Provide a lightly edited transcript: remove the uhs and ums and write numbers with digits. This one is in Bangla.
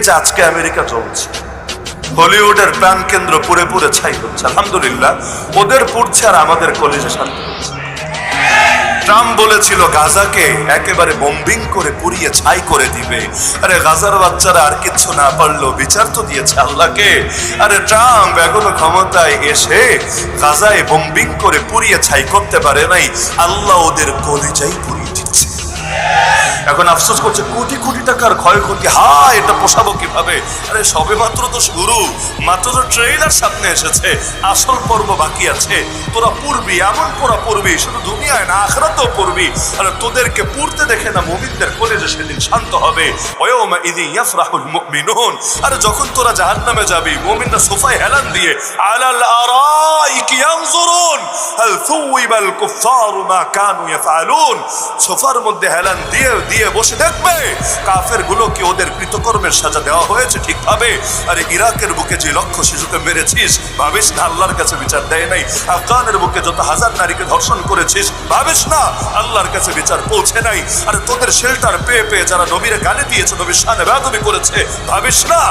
যে আজকে আমেরিকা চলছে, হলিউডের প্রাণ কেন্দ্র পুরে পুরে ছাই হচ্ছে, আলহামদুলিল্লাহ ওদের পুড়ছে আর আমাদের কলিজে শান্তি হচ্ছে। ট্রাম্প বলেছিল গাজাকে একেবারে বোম্বিং করে পুড়িয়ে ছাই করে দিবে। আরে গাজার বাচ্চারা আর কিচ্ছু না পারলো, বিচার তো দিয়েছে আল্লাহকে। আরে ট্রাম্প এখনো ক্ষমতায় এসে গাজায় বোম্বিং করে পুড়িয়ে ছাই করতে পারে নাই, আল্লাহ ওদের কলিজাই পুড়িয়ে দিচ্ছে। এখন আফসোস করছে কোটি কোটি টাকার ক্ষয়ক্ষতি, হায় এটা পোষাবো কিভাবে। আরে সবে মাত্র তো শুরু, মাত্র তো ট্রেইলার সামনে এসেছে, আসল পর্ব বাকি আছে। তোরা পড়বি, এমন পড়া পড়বি, শুধু দুনিয়ায় না আখিরাতেও পড়বি। আরে তোদেরকে পড়তে দেখে না মুমিনদের কলিজা সেদিন শান্ত হবে। ওয়াউমা ইযি ইয়াফরাহুল মুমিনুন, আরে যখন তোরা জাহান্নামে যাবি, মুমিনরা সোফায় হেলান দিয়ে আলাল আরাইকি ইয়ানজুরুন হাল সুওইবাল কুফফারু মা কানু ইয়াফআলুন, সোফার মধ্যে হেলান দিয়ে দিয়ে বসে দেখবে কাফের গুলোকে ওদের কৃতকর্মের সাজা দেওয়া হয়েছে ঠিকভাবে। আরে ইরাকের বুকে যে লক্ষ শিশুকে মেরেছিস, ভাবিস না আল্লাহর কাছে বিচার দেয় নাই? আফগানের বুকে যত হাজার নারীকে ধর্ষণ করেছিস, ভাবিস না আল্লাহর কাছে বিচার পৌঁছে নাই? আরে তোদের শেল্টার পেয়ে পেয়ে যারা নবীরে গালি দিয়েছে, নবীর শানে বেয়াদবি করেছে, ভাবিস না